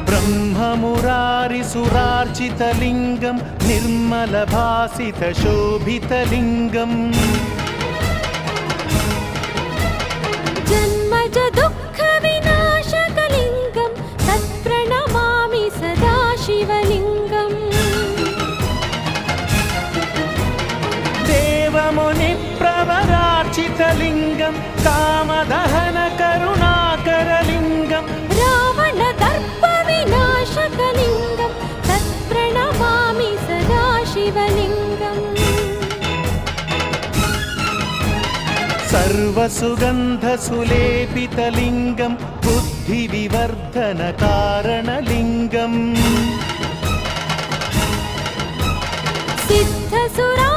ब्रह्ममुरारिसुरार्चितलिङ्गं निर्मलभासितशोभितलिङ्गम् जन्मज दुःखविनाशकलिङ्गं तत्प्रणमामि सदा शिवलिङ्गम् देवमुनिप्रवरार्चितलिङ्गं कामदहनकरुणाकरलिङ्गं रावणदर्पविनाशकलिङ्गं तत्प्रणमामि सदा शिवलिङ्गम् सर्वसुगन्धसुलेपितलिङ्गं बुद्धिविवर्धनकारणलिङ्गम् सिद्धसुरा